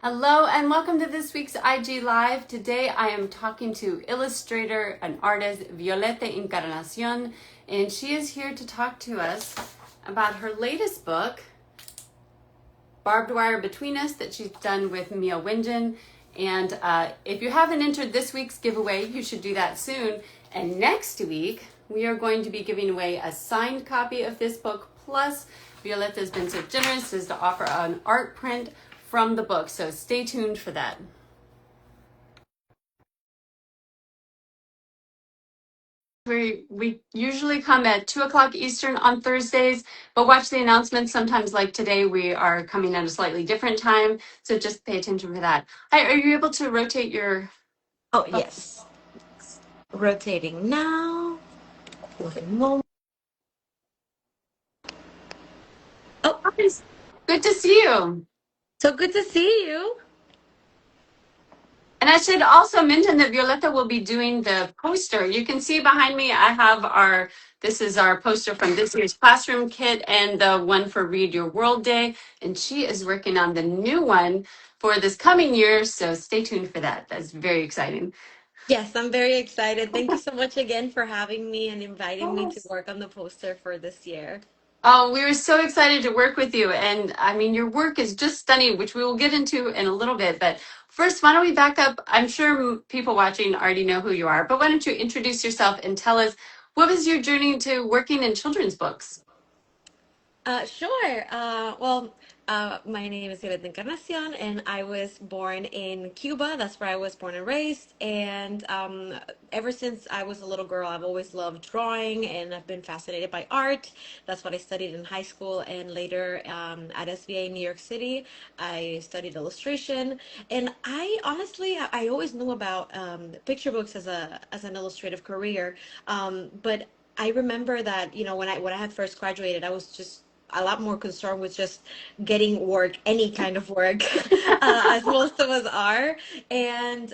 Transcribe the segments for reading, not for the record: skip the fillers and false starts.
Hello and welcome to this week's IG Live. Today I am talking to illustrator and artist Violeta Encarnación, and she is here to talk to us about her latest book, Barbed Wire Between Us, that she's done with Wenjen. And if you haven't entered this week's giveaway, you should do that soon. And next week, we are going to be giving away a signed copy of this book. Plus, Violeta has been so generous as to offer an art print from the book. So stay tuned for that. We usually come at 2 o'clock Eastern on Thursdays, but watch the announcements. Sometimes, like today, we are coming at a slightly different time. So just pay attention for that. Hi, are you able to rotate your... Oh, yes. Rotating now. Oh, Good to see you. so good to see you. And I should also mention that Violeta will be doing the poster. You can see behind me, I have this is our poster from this year's classroom kit and the one for Read Your World Day. And she is working on the new one for this coming year. So stay tuned for that. That's very exciting. Yes, I'm very excited. Thank you so much again for having me and inviting me to Yes. work on the poster for this year. Oh, we were so excited to work with you. And I mean, your work is just stunning, which we will get into in a little bit. But first, why don't we back up? I'm sure people watching already know who you are, but why don't you introduce yourself and tell us what was your journey to working in children's books? Sure. My name is Violeta Encarnación, and I was born in Cuba. That's where I was born and raised. And ever since I was a little girl, I've always loved drawing, and I've been fascinated by art. That's what I studied in high school, and later at SVA in New York City, I studied illustration. And I honestly, I always knew about picture books as an illustrative career, but I remember that, when I had first graduated, I was just a lot more concerned with just getting work, any kind of work, as most of us are. And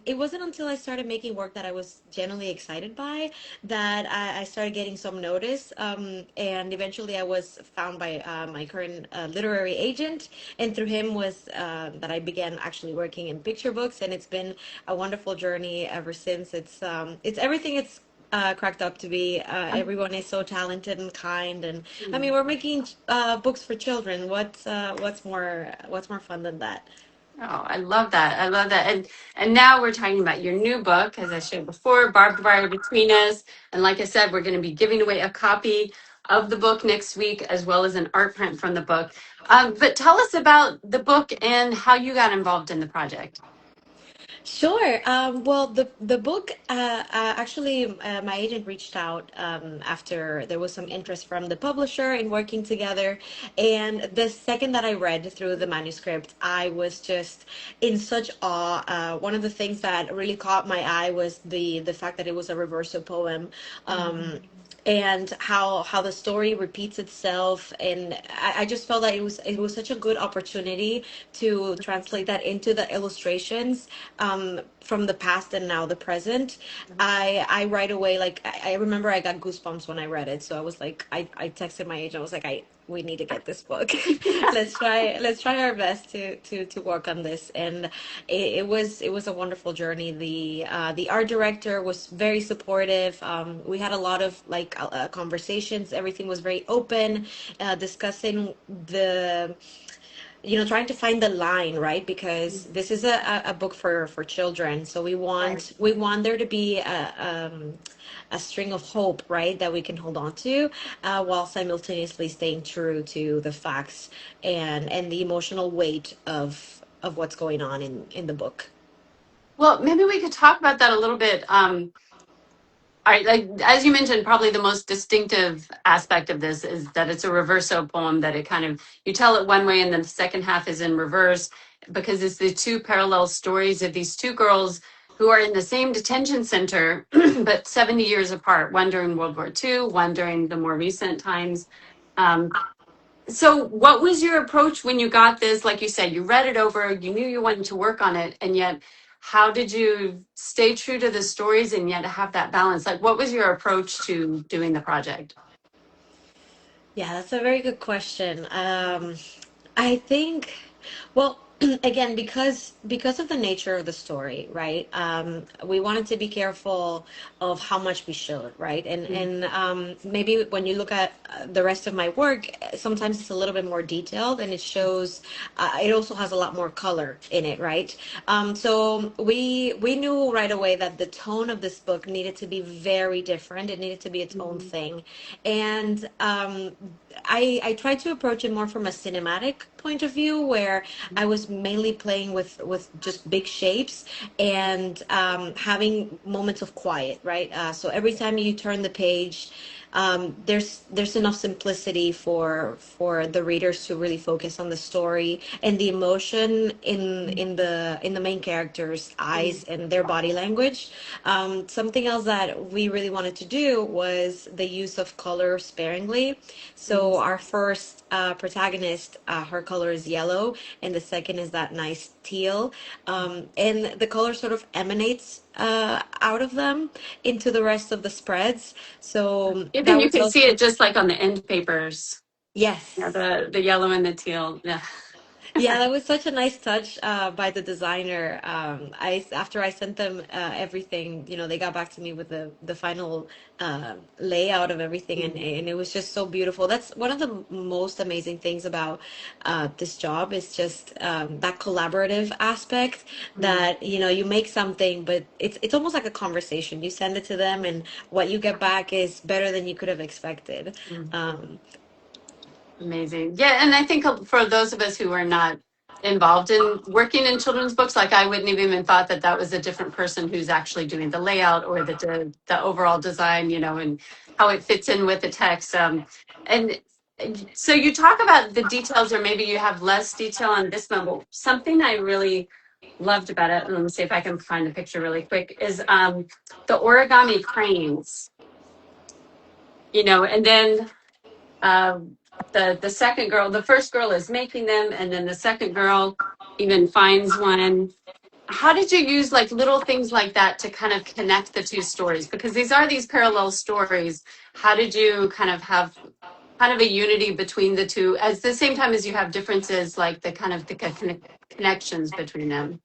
it wasn't until I started making work that I was genuinely excited by that I started getting some notice. And eventually I was found by my current literary agent. And through him was that I began actually working in picture books. And it's been a wonderful journey ever since. It's everything cracked up to be. Everyone is so talented and kind, and I mean, we're making books for children. What's more fun than that? Oh, I love that. I love that. And now we're talking about your new book, as I showed before, Barbed Wire Between Us. And like I said, we're going to be giving away a copy of the book next week, as well as an art print from the book. But tell us about the book and how you got involved in the project. Sure. Well, the book actually, my agent reached out after there was some interest from the publisher in working together, and the second that I read through the manuscript, I was just in such awe. One of the things that really caught my eye was the fact that it was a reverso poem. And how the story repeats itself, and I just felt that it was such a good opportunity to translate that into the illustrations from the past and now the present. I right away, like, I remember I got goosebumps when I read it, so I was like, I texted my agent. I was like, I we need to get this book. Let's try our best to work on this. And it was a wonderful journey. The art director was very supportive. We had a lot of like conversations. Everything was very open, discussing the trying to find the line, right? Because this is a book for children, so we Right. want there to be a string of hope, right, that we can hold on to, while simultaneously staying true to the facts and the emotional weight of what's going on in the book. Well, maybe we could talk about that a little bit. All right, like as you mentioned, probably the most distinctive aspect of this is that it's a reverso poem, that it kind of, you tell it one way and then the second half is in reverse, because it's the two parallel stories of these two girls who are in the same detention center, but 70 years apart, one during World War II, one during the more recent times. Um, so what was your approach when you got this? Like you said, you read it over, you knew you wanted to work on it, and yet how did you stay true to the stories and yet have that balance? Like, what was your approach to doing the project? Yeah, that's a very good question. I think, well, again, because of the nature of the story, right? We wanted to be careful of how much we showed, right? And maybe when you look at the rest of my work, sometimes it's a little bit more detailed, and it shows. It also has a lot more color in it, right? So we knew right away that the tone of this book needed to be very different. It needed to be its own Mhm. thing, and I tried to approach it more from a cinematic point of view, where I was mainly playing with just big shapes and having moments of quiet, right? So every time you turn the page, there's enough simplicity for the readers to really focus on the story and the emotion in the main characters' eyes and their body language. Something else that we really wanted to do was the use of color sparingly. So our first protagonist, her color is yellow, and the second is that nice teal, and the color sort of emanates out of them into the rest of the spreads. So Even that you was can see also it just like on the end papers. Yeah, yes. the yellow and the teal. Yeah. Yeah, that was such a nice touch by the designer. I after I sent them everything, they got back to me with the final layout of everything, and it was just so beautiful. That's one of the most amazing things about this job is just that collaborative aspect. That you make something, but it's almost like a conversation. You send it to them, and what you get back is better than you could have expected. Um, Amazing. Yeah, and I think for those of us who are not involved in working in children's books, like I wouldn't have even thought that that was a different person who's actually doing the layout or the overall design, and how it fits in with the text. And so you talk about the details, or maybe you have less detail on this one, but something I really loved about it, and let me see if I can find the picture really quick, is the origami cranes, and then um, the second girl, the first girl is making them, and then the second girl even finds one. How did you use like little things like that to kind of connect the two stories? Because these parallel stories. How did you kind of have kind of a unity between the two at the same time as you have differences, like the kind of the connections between them?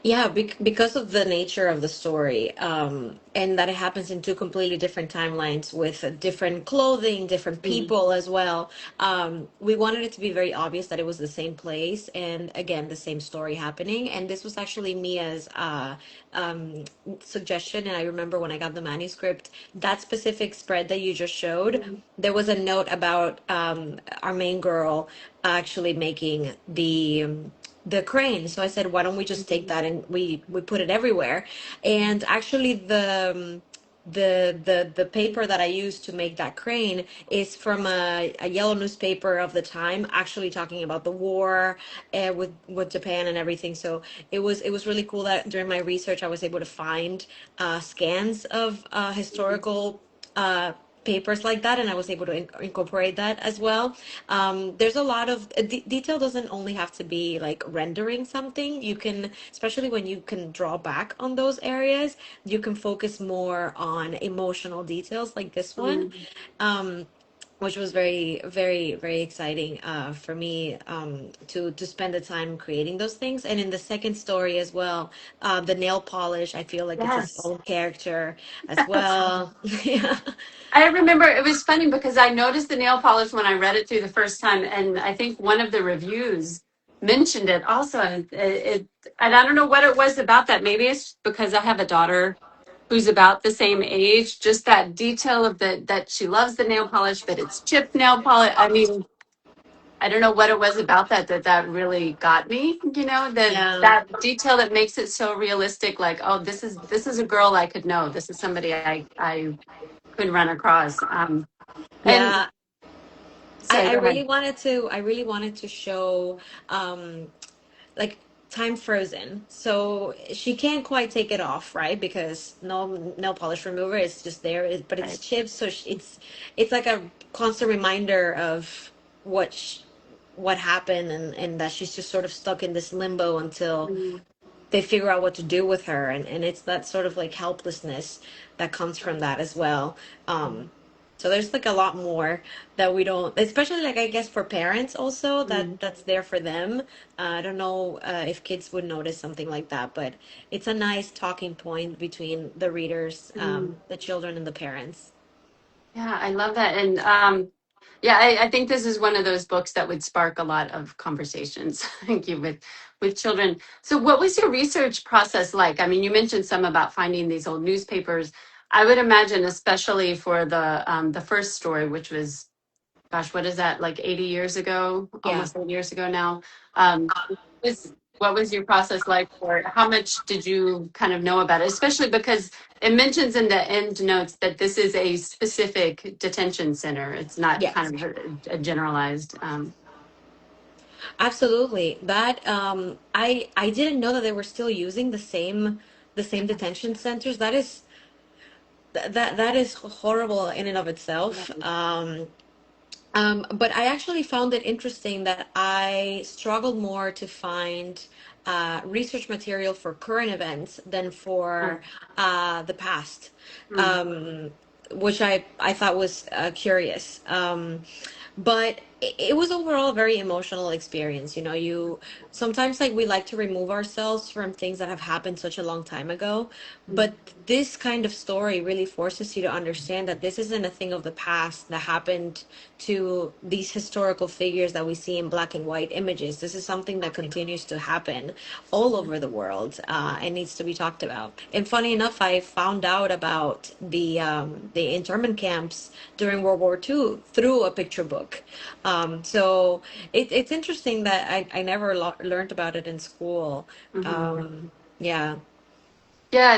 Yeah, because of the nature of the story, and that it happens in two completely different timelines with different clothing, different Mm, people as well. We wanted it to be very obvious that it was the same place and again the same story happening. And this was actually Mia's um, suggestion. And I remember when I got the manuscript, that specific spread that you just showed, mm, there was a note about our main girl actually making the crane. So I said, why don't we just take that and we put it everywhere? And actually, the paper that I used to make that crane is from a yellow newspaper of the time, actually talking about the war with Japan and everything. So it was really cool that during my research I was able to find scans of historical papers like that, and I was able to incorporate that as well. There's a lot of detail doesn't only have to be like rendering something. You can, especially when you can draw back on those areas, you can focus more on emotional details like this one. mm. Um, which was very, very, very exciting for me to spend the time creating those things. And in the second story as well, the nail polish, I feel like it's its Yes. own character as Yes. well. Yeah. I remember it was funny because I noticed the nail polish when I read it through the first time, and I think one of the reviews mentioned it also. And I don't know what it was about that. Maybe it's because I have a daughter who's about the same age. Just that detail of that she loves the nail polish, but it's chipped nail polish. I mean, I don't know what it was about that really got me. Yeah. That detail that makes it so realistic. Like, oh, this is a girl I could know. This is somebody I could run across. And Yeah. I, sorry, I go ahead. really wanted to I really wanted to show um like time frozen. So she can't quite take it off, right? Because no nail polish remover is just there, but it's Right. chips, so it's like a constant reminder of what happened, and that she's just sort of stuck in this limbo until Mm, they figure out what to do with her, and it's that sort of like helplessness that comes from that as well. Um So there's like a lot more that we don't, especially like I guess for parents also Mm, that's there for them. I don't know if kids would notice something like that, but it's a nice talking point between the readers, mm. the children and the parents. Yeah, I love that. And yeah, I think this is one of those books that would spark a lot of conversations, thank you, with children. So what was your research process like? I mean, you mentioned some about finding these old newspapers. I would imagine, especially for the first story, which was, gosh, what is that, like 80 years ago, Yeah. almost 80 years ago now. Was what was your process like for it? How much did you kind of know about it? Especially because it mentions in the end notes that this is a specific detention center. It's not Yes. kind of a generalized. Absolutely. That I didn't know that they were still using the same detention centers. That is horrible in and of itself. But I actually found it interesting that I struggled more to find research material for current events than for the past, Mm, um, which I thought was curious. But it was overall a very emotional experience. You know, you sometimes like we like to remove ourselves from things that have happened such a long time ago, mm, but this kind of story really forces you to understand that this isn't a thing of the past that happened to these historical figures that we see in black and white images. This is something that continues to happen all over the world and needs to be talked about. And funny enough, I found out about the internment camps during World War II through a picture book. So it's interesting that I never learned about it in school. mhm. Yeah. Yeah,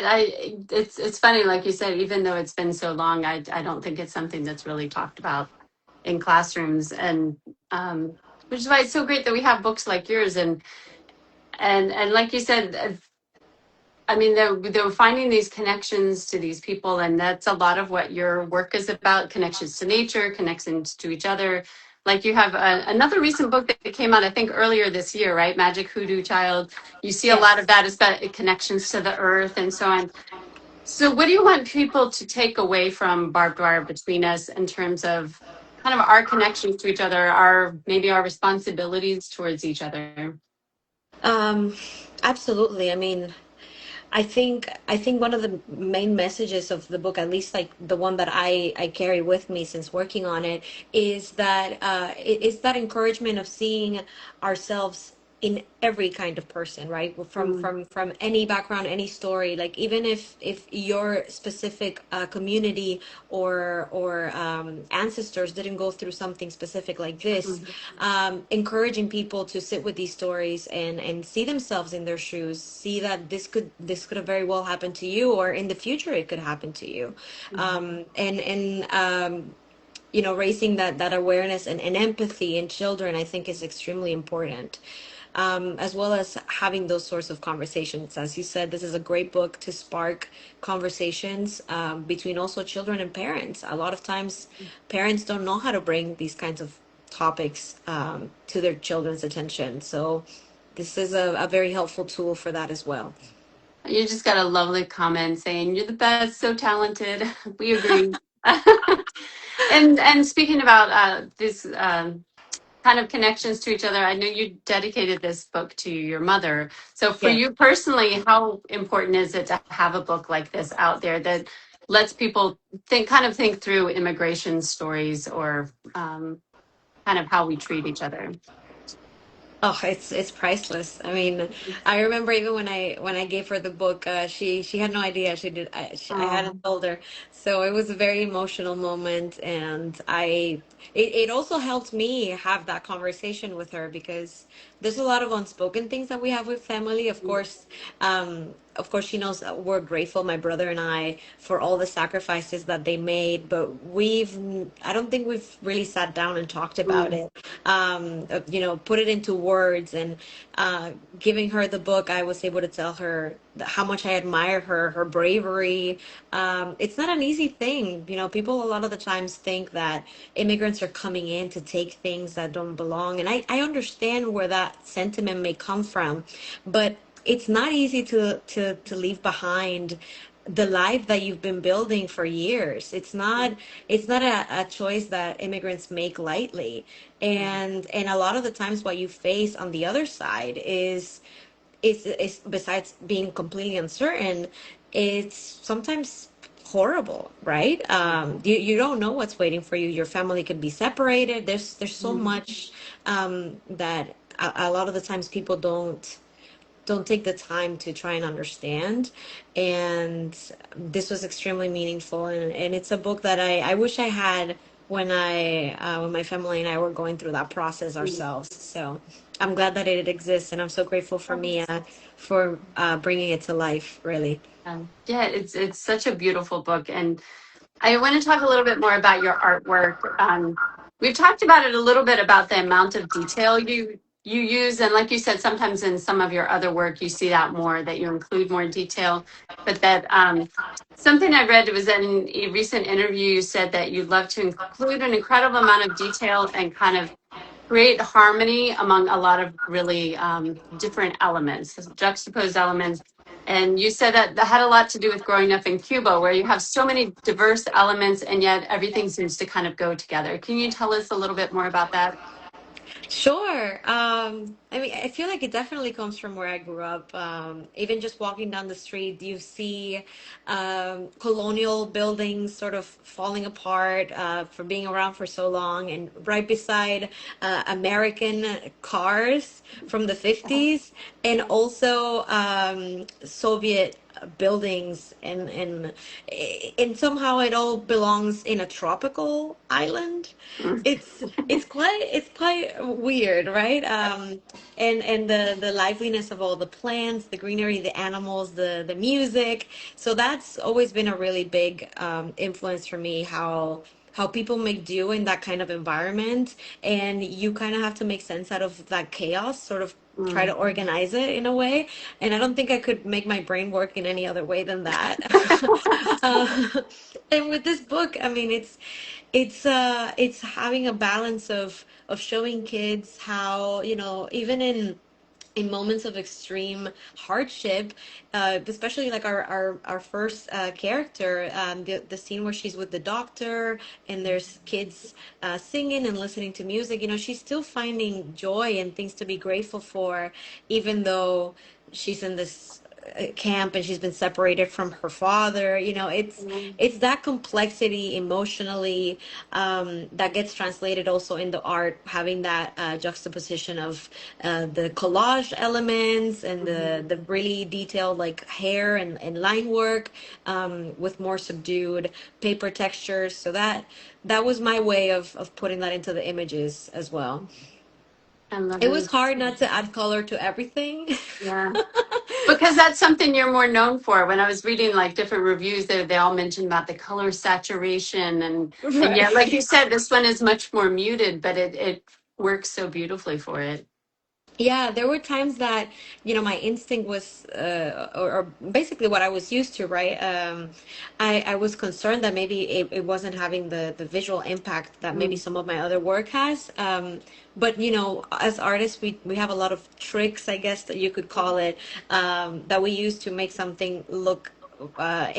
it's funny, like you said, even though it's been so long, I don't think it's something that's really talked about in classrooms, and which is why it's so great that we have books like yours, and like you said, I mean, they're finding these connections to these people, and that's a lot of what your work is about: connections to nature, connections to each other. Like you have another recent book that came out, I think, earlier this year, right? Magick, Hoodoo Child. You see a lot of Yes. that is about connections to the earth and so on. So, what do you want people to take away from Barbed Wire Between Us in terms of kind of our connections to each other, our maybe our responsibilities towards each other? Um, Absolutely. I mean, I think one of the main messages of the book, at least like the one that I carry with me since working on it, is that it is that encouragement of seeing ourselves in every kind of person, right? Mm, From any background, any story. Like even if your specific community or ancestors didn't go through something specific like this, mm, encouraging people to sit with these stories and see themselves in their shoes, see that this could have very well happened to you, or in the future it could happen to you, mm. and you know, raising that awareness and empathy in children, I think is extremely important. As well as having those sorts of conversations. As you said, this is a great book to spark conversations between also children and parents. A lot of times, parents don't know how to bring these kinds of topics to their children's attention. So, this is a very helpful tool for that as well. You just got a lovely comment saying you're the best, so talented. We agree. And speaking about this kind of connections to each other, I know you dedicated this book to your mother. So for Yes. you personally, how important is it to have a book like this out there that lets people think through immigration stories or kind of how we treat each other? Oh, it's priceless. I mean, I remember even when I gave her the book, she had no idea. I hadn't Um, told her, so it was a very emotional moment, and it also helped me have that conversation with her because there's a lot of unspoken things that we have with family. Of course, she knows that we're grateful, my brother and I, for all the sacrifices that they made, but I don't think we've really sat down and talked about mm, it, you know, put it into words. And giving her the book, I was able to tell her how much I admire her bravery. It's not an easy thing. You know, people a lot of the times think that immigrants are coming in to take things that don't belong. And I understand where that sentiment may come from, but it's not easy to leave behind the life that you've been building for years. It's not a choice that immigrants make lightly. And a lot of the times what you face on the other side is besides being completely uncertain, it's sometimes horrible, right? You don't know what's waiting for you. Your family could be separated. There's so much that a lot of the times people don't take the time to try and understand. And this was extremely meaningful, and it's a book that I wish I had when my family and I were going through that process ourselves. So I'm glad that it exists, and I'm so grateful for Mia for bringing it to life, really. Yeah, it's such a beautiful book, and I want to talk a little bit more about your artwork. We've talked about it a little bit about the amount of detail you use, and like you said, sometimes in some of your other work, you see that more, that you include more detail. But that something I read was in a recent interview, you said that you'd love to include an incredible amount of detail and kind of create harmony among a lot of really different elements, juxtaposed elements. And you said that that had a lot to do with growing up in Cuba, where you have so many diverse elements and yet everything seems to kind of go together. Can you tell us a little bit more about that? Sure. I mean, I feel like it definitely comes from where I grew up. Even just walking down the street, you see colonial buildings sort of falling apart for being around for so long, and right beside American cars from the 50s, and also Soviet buildings, and somehow it all belongs in a tropical island. Mm. It's quite weird, right? And the liveliness of all the plants, the greenery, the animals, the music. So that's always been a really big influence for me, how people make do in that kind of environment, and you kind of have to make sense out of that chaos, sort of try to Mm. organize it in a way. And I don't think I could make my brain work in any other way than that. uh, and with this book, I mean, it's having a balance of showing kids how, even in moments of extreme hardship, especially like our first character, the scene where she's with the doctor and there's kids singing and listening to music, she's still finding joy and things to be grateful for, even though she's in this camp and she's been separated from her father. It's that complexity emotionally that gets translated also in the art, having that juxtaposition of the collage elements and the really detailed like hair and line work, with more subdued paper textures. So that was my way of putting that into the images as well. I love It was it. hard not to add color to everything. Yeah. Because that's something you're more known for. When I was reading like different reviews, they all mentioned about the color saturation and yeah, like Right. you said, this one is much more muted, but it works so beautifully for it. Yeah, there were times that, my instinct was, or basically what I was used to, right? I was concerned that maybe it wasn't having the visual impact that maybe Mm. some of my other work has. But, as artists, we have a lot of tricks, I guess that you could call it, that we use to make something look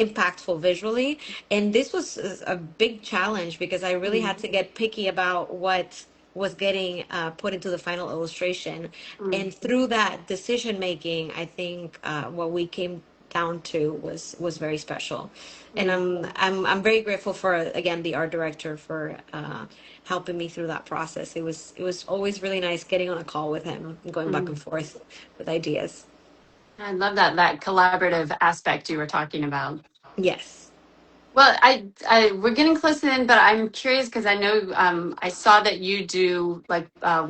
impactful visually. And this was a big challenge because I really Mm. had to get picky about what was getting put into the final illustration. Mm. And through that decision making, I think what we came down to was very special. And Mm. I'm very grateful for, again, the art director for helping me through that process. It was always really nice getting on a call with him and going back Mm. and forth with ideas. I love that collaborative aspect you were talking about. Yes. Well, we're getting close to the end, but I'm curious because I know I saw that you do like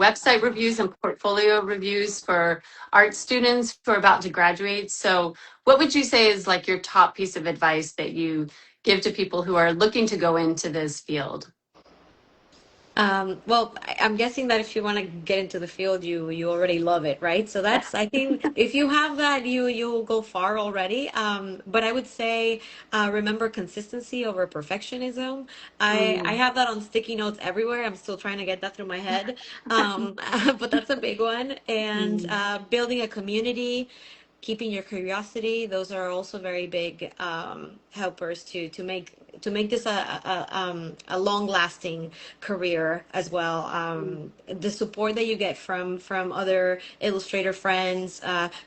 website reviews and portfolio reviews for art students who are about to graduate. So, what would you say is like your top piece of advice that you give to people who are looking to go into this field? Well, I'm guessing that if you want to get into the field, you already love it, right? So that's, I think, if you have that, you'll go far already. But I would say, remember consistency over perfectionism. I Mm. have that on sticky notes everywhere. I'm still trying to get that through my head. But that's a big one. And Mm. building a community, keeping your curiosity. Those are also very big helpers to make this a long lasting career as well. The support that you get from other illustrator friends,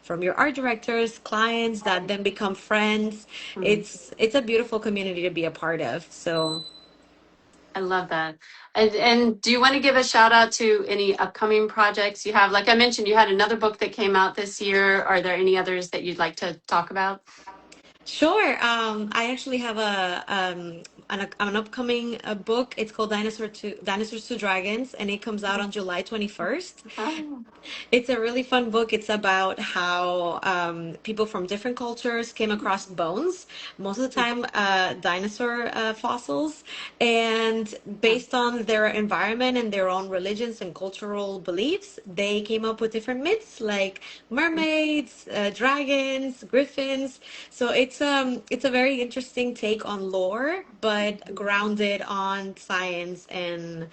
from your art directors, clients that then become friends. Mhm. It's a beautiful community to be a part of. So. I love that. And do you want to give a shout out to any upcoming projects you have? Like I mentioned, you had another book that came out this year. Are there any others that you'd like to talk about? Sure. I actually have an upcoming book. It's called Dinosaurs to Dragons, and it comes out on July 21st. Oh. It's a really fun book. It's about how people from different cultures came across bones, most of the time dinosaur fossils, and based on their environment and their own religions and cultural beliefs, they came up with different myths like mermaids, dragons, griffins. So it's a very interesting take on lore, but grounded on science. And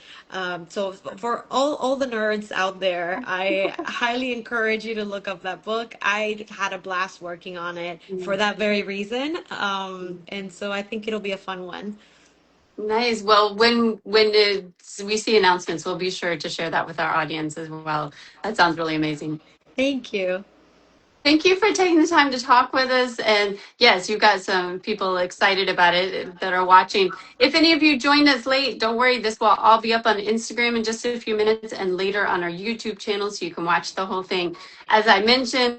so for all the nerds out there, I highly encourage you to look up that book. I had a blast working on it for that very reason. And so I think it'll be a fun one. Nice. Well, we see announcements, we'll be sure to share that with our audience as well. That sounds really amazing. Thank you. Thank you for taking the time to talk with us. And yes, you've got some people excited about it that are watching. If any of you joined us late, don't worry. This will all be up on Instagram in just a few minutes and later on our YouTube channel so you can watch the whole thing. As I mentioned,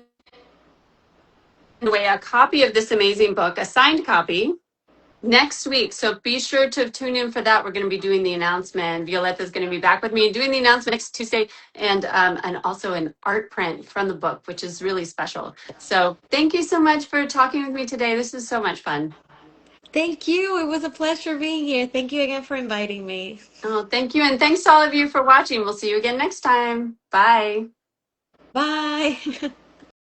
away a copy of this amazing book, a signed copy, next week. So be sure to tune in for that. We're going to be doing the announcement. Violeta's going to be back with me and doing the announcement next Tuesday, and also an art print from the book, which is really special. So thank you so much for talking with me today. This is so much fun. Thank you. It was a pleasure being here. Thank you again for inviting me. Oh, thank you. And thanks to all of you for watching. We'll see you again next time. Bye. Bye.